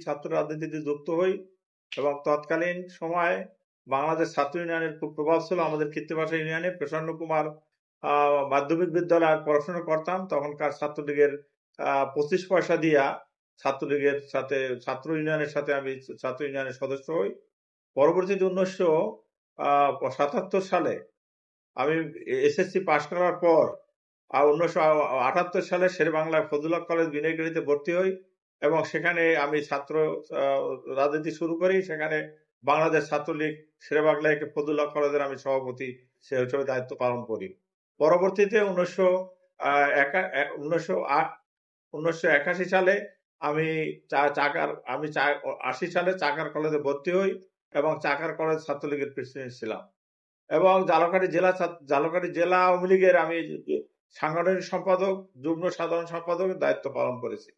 ছাত্র রাজনীতিতে যুক্ত হই এবং তৎকালীন সময়ে বাংলাদেশ ছাত্র ইউনিয়নের খুব প্রভাব ছিল আমাদের কৃত্তিবাসা ইউনিয়নে। প্রসন্ন কুমার মাধ্যমিক বিদ্যালয়ে পড়াশোনা করতাম, তখনকার ছাত্রলীগের 25 পয়সা দিয়া ছাত্রলীগের সাথে ছাত্র ইউনিয়নের সাথে আমি ছাত্র ইউনিয়নের সদস্য হই। পরবর্তীতে 1977 সালে আমি এসএসসি পাশ করার পর 1978 সালে শেরেবাংলা ফজলুল কলেজ বিনয়গড়িতে ভর্তি হই এবং সেখানে আমি ছাত্র রাজনীতি শুরু করি। সেখানে বাংলাদেশ ছাত্রলীগ শেরেবাংলা ফজলুল কলেজের আমি সভাপতি সে হিসেবে দায়িত্ব পালন করি। পরবর্তীতে 1981 সালে আমি 80 সালে চাকার কলেজে ভর্তি হই এবং চাকার কলেজ ছাত্রলীগের প্রেসিডেন্ট ছিলাম এবং জালকাঠি জেলা আওয়ামী লীগের আমি সাংগঠনিক সম্পাদক, যুগ্ম সাধারণ সম্পাদকের দায়িত্ব পালন করেছি।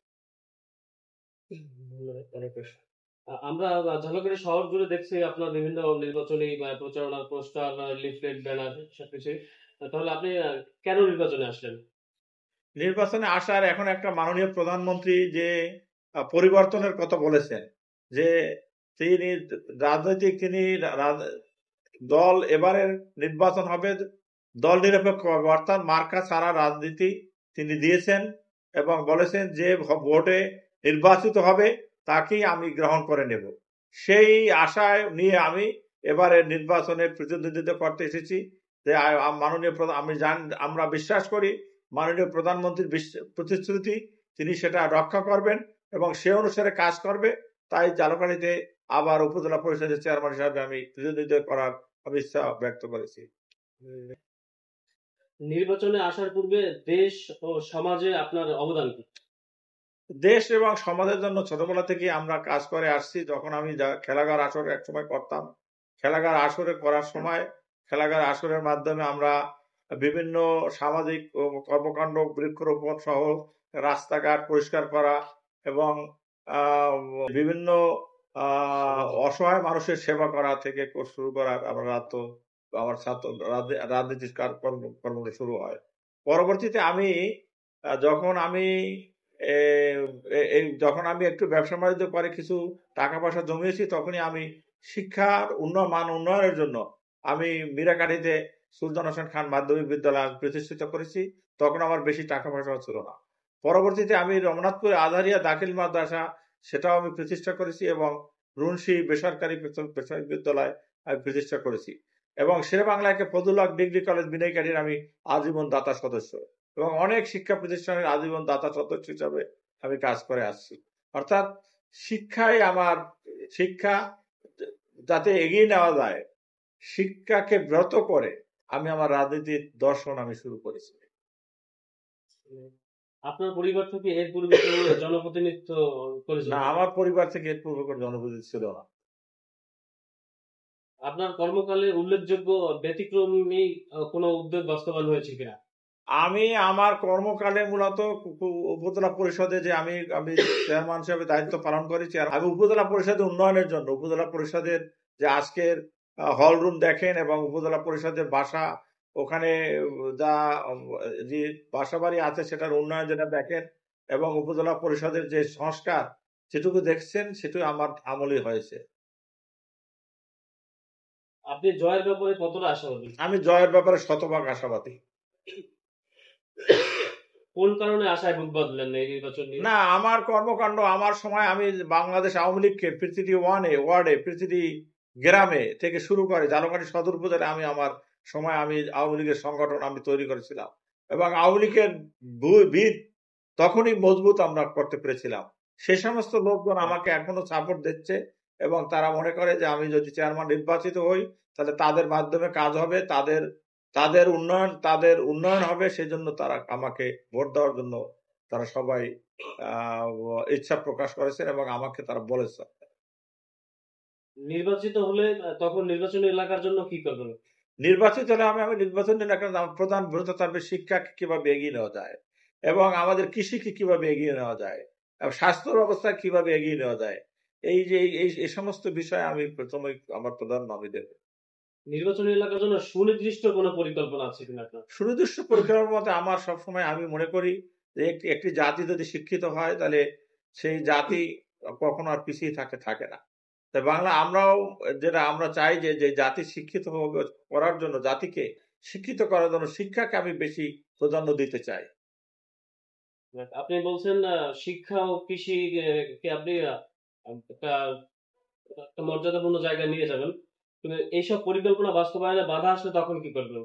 আমরা ঝালকাঠি শহর জুড়ে দেখছি আপনার বিভিন্ন নির্বাচনী প্রচারণা, পোস্টার, লিফলেট, ব্যানার সবকিছু। তাহলে আপনি কেন নির্বাচনে আসলেন? নির্বাচনে আসার এখন একটা মাননীয় প্রধানমন্ত্রী যে পরিবর্তনের কথা বলেছেন, যে তিনি দল এবারের নির্বাচন হবে দল নিরপেক্ষ হবে, অর্থাৎ মার্কা ছাড়া রাজনীতি তিনি দিয়েছেন এবং বলেছেন যে ভোটে নির্বাচিত হবে তাকেই আমি গ্রহণ করে নেব। সেই আশায় নিয়ে আমি এবারে নির্বাচনে প্রতিদ্বন্দ্বিতা করতে এসেছি। যে মাননীয় আমরা বিশ্বাস করি মাননীয় প্রধানমন্ত্রীর প্রতিশ্রুতি তিনি সেটা রক্ষা করবেন এবং সে অনুসারে কাজ করবে। তাই ঝালকাঠিতে আবার উপজেলা পরিষদের চেয়ারম্যান হিসাবে আমি প্রতিদ্বন্দ্বিতা করার ইচ্ছা ব্যক্ত করেছি। নির্বাচনে আসার পূর্বে দেশ ও সমাজে আপনার অবদান কি? দেশ এবং সমাজের জন্য ছোটবেলা থেকে আমরা কাজ করে আসছি। যখন আমি খেলাঘর আসর এক সময় করতাম, খেলাঘর আসরে করার সময় খেলাঘর আসরের মাধ্যমে আমরা বিভিন্ন সামাজিক কর্মকাণ্ড, বৃক্ষরোপণ সহ রাস্তাঘাট পরিষ্কার করা এবং বিভিন্ন অসহায় মানুষের সেবা করা থেকে শুরু করা আমার ছাত্র রাজনীতির কর্ম শুরু হয়। পরবর্তীতে যখন আমি একটু ব্যবসা বাণিজ্য করে কিছু টাকা পয়সা জমিয়েছি, তখনই আমি শিক্ষার মান উন্নয়নের জন্য আমি মীরাকাঠিতে সুলতান হোসেন খান মাধ্যমিক বিদ্যালয় প্রতিষ্ঠিত করেছি। তখন আমার বেশি টাকা পয়সা ছিল না। পরবর্তীতে আমি রমনাথপুরে আজহারিয়া দাখিল মাদ্রাসা সেটাও আমি প্রতিষ্ঠা করেছি এবং রুনশি বেসরকারি বিদ্যালয় আমি প্রতিষ্ঠা করেছি এবং শেরেবাংলা ফজলুল হক ডিগ্রি কলেজ বিনয়কাঠির আমি আজীবন দাতা সদস্য এবং অনেক শিক্ষা প্রতিষ্ঠানের আজীবন দাতা সদস্য হিসাবে আমি কাজ করে আসছি। অর্থাৎ শিক্ষা যাতে এগিয়ে নেওয়া যায়, শিক্ষাকে ব্রত করে আমি আমার রাজনীতির দর্শন আমি শুরু করেছি। আপনার পরিবার থেকে এর পূর্বে জনপ্রতিনিধিত্ব করেছিল? না, আমার পরিবার থেকে এর পূর্বে কোনো জনপ্রতিনিধি ছিল না। আপনার কর্মকালে উল্লেখযোগ্য ব্যতিক্রমী কোনো উদ্যোগ বাস্তবায়ন হয়েছে কিনা? আমি আমার কর্মকালে মূলত উপজেলা পরিষদে যে আমি চেয়ারম্যান হিসেবে দায়িত্ব পালন করেছি, আর আমি উপজেলা পরিষদের উন্নয়নের জন্য উপজেলা পরিষদের যে আজকের হল রুম দেখেন এবং উপজেলা পরিষদের বাসা, ওখানে যা যে বাসা বাড়ি আছে সেটার উন্নয়ন যেটা দেখেন এবং উপজেলা পরিষদের যে সংস্কার সেটুকু দেখছেন, সেটুকু আমার আমলই হয়েছে। আপনি জয়ের ব্যাপারে কতটা আশাবাদী? আমি জয়ের ব্যাপারে শতভাগ আশাবাদী। কোন কারণে আশায় বুক বাঁধলেন এই নির্বাচন নিয়ে? না, আমার কর্মকাণ্ড আমার সময় আমি বাংলাদেশ আওয়ামী লীগকে প্রতিটি ওয়ার্ডে প্রতিটি গ্রামে থেকে শুরু করে ঝালকাঠি সদর উপজেলা আমি আওয়ামী লীগের সংগঠন আমি তৈরি করেছিলাম এবং আওয়ামী লীগের ভিত তখনই মজবুত আমরা করতে পেরেছিলাম। সে সমস্ত লোকজন আমাকে এখনো সাপোর্ট দিচ্ছে এবং তারা মনে করে যে আমি যদি চেয়ারম্যান নির্বাচিত হই তাহলে তাদের মাধ্যমে কাজ হবে, তাদের উন্নয়ন হবে। সেই জন্য তারা আমাকে ভোট দেওয়ার জন্য তারা সবাই ইচ্ছা প্রকাশ করেছেন এবং আমাকে তারা বলেছে। নির্বাচিত হলে তখন নির্বাচনী এলাকার জন্য কি করবেন? নির্বাচিত হলে আমি নির্বাচনী এলাকার প্রধান ভূমিকা থাকবে শিক্ষাকে কিভাবে এগিয়ে নেওয়া যায় এবং আমাদের কৃষিকে কিভাবে এগিয়ে নেওয়া যায়, স্বাস্থ্য ব্যবস্থা কিভাবে এগিয়ে নেওয়া যায়, এই সমস্ত বিষয়ে আমি প্রথমে আমার প্রধান নামই দেব। নির্বাচনী এলাকার জন্য সুনির্দিষ্ট কোনো পরিকল্পনা আছে কিনা? সুনির্দিষ্ট পরিকল্পনার মতে আমার সবসময় আমি মনে করি যে একটি জাতি যদি শিক্ষিত হয় তাহলে সেই জাতি কখনো আর পিছিয়ে থাকে না। তাই বাংলা আমরাও যেটা আমরা চাই যে জাতি শিক্ষিত করার জন্য, জাতিকে শিক্ষিত করার জন্য শিক্ষাকে আমি বেশি প্রাধান্য দিতে চাই। আপনি বলছেন শিক্ষা ও কৃষি কে আপনি একটা একটা মর্যাদাপূর্ণ জায়গায় নিয়ে যাবেন। কিন্তু এইসব পরিকল্পনা বাস্তবায়নে বাধা আসলে তখন কি করবেন?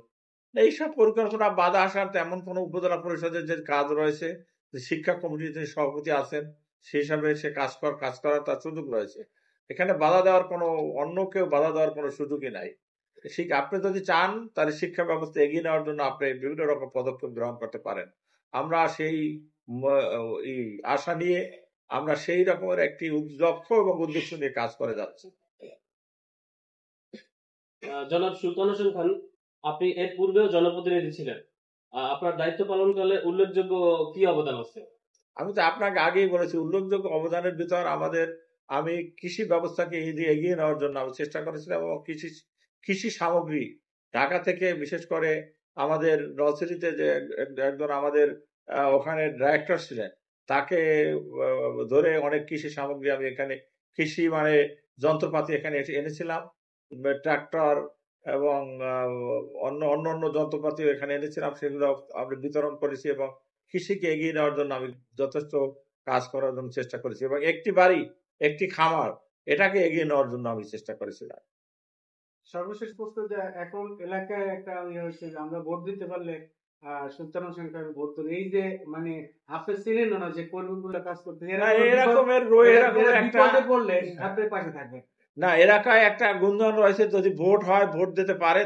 এইসব পরিকল্পনা বাধা আসার তেমন কোনো উপজেলা পরিষদের যে কাজ রয়েছে, যে শিক্ষা কমিটিতে সভাপতি আছেন, সেই হিসাবে সে কাজ করার তার সুযোগ রয়েছে। এখানে বাধা দেওয়ার কোনো, অন্য কেউ বাধা দেওয়ার কোনো সুযোগই নাই। আপনি যদি চান তাহলে শিক্ষা ব্যবস্থা এগিয়ে নেওয়ার জন্য আপনি বিভিন্ন রকম পদক্ষেপ গ্রহণ করতে পারেন। আমরা সেই এই আশা নিয়ে আমরা সেই রকমের একটি লক্ষ্য এবং উদ্দেশ্য নিয়ে কাজ করে যাচ্ছি। জনাব সুলতান হোসেন খান, আপনি এর পূর্বেও জনপ্রতিনিধি ছিলেন। আপনার দায়িত্ব পালনকালে উল্লেখযোগ্য কি অবদান আছে? আমি তো আপনাকে আগেই বলেছি, উল্লেখযোগ্য অবদানের ভিতর আমি কৃষি ব্যবস্থাকে এগিয়ে নেওয়ার জন্য আমি চেষ্টা করেছিলাম, এবং কৃষি সামগ্রী ঢাকা থেকে, বিশেষ করে আমাদের নলছিটিতে যে একজন আমাদের ওখানে ডাইরেক্টর ছিলেন, তাকে ধরে অনেক কৃষি সামগ্রী আমি এখানে, কৃষি মানে যন্ত্রপাতি এখানে এনেছিলাম। ট্রাক্টর এবং অন্য যন্ত্রপাতি এখানে এনেছিলাম, সেগুলো আমরা বিতরণ করেছি এবং কৃষিকে এগিয়ে নেওয়ার জন্য আমি যথেষ্ট কাজ করার জন্য চেষ্টা করেছি, এবং একটি বাড়ি, একটি খামার, এটাকে এগিয়ে নেওয়ার জন্য আমি চেষ্টা করেছিলাম। সর্বশেষ প্রশ্ন, যে এখন এলাকায় একটা হচ্ছে যে আমরা ভোট দিতে পারলে সুলতান হোসেন খান ভোট দেবে, এই যে মানে আপনি চিনেন না যে কর্মীগুলো কাজ করতে, এরকম একটা বিপদে পড়লে আপনার পাশে থাকবে। না, এলাকায় একটা গুঞ্জন রয়েছে, যদি ভোট হয়, ভোট দিতে পারে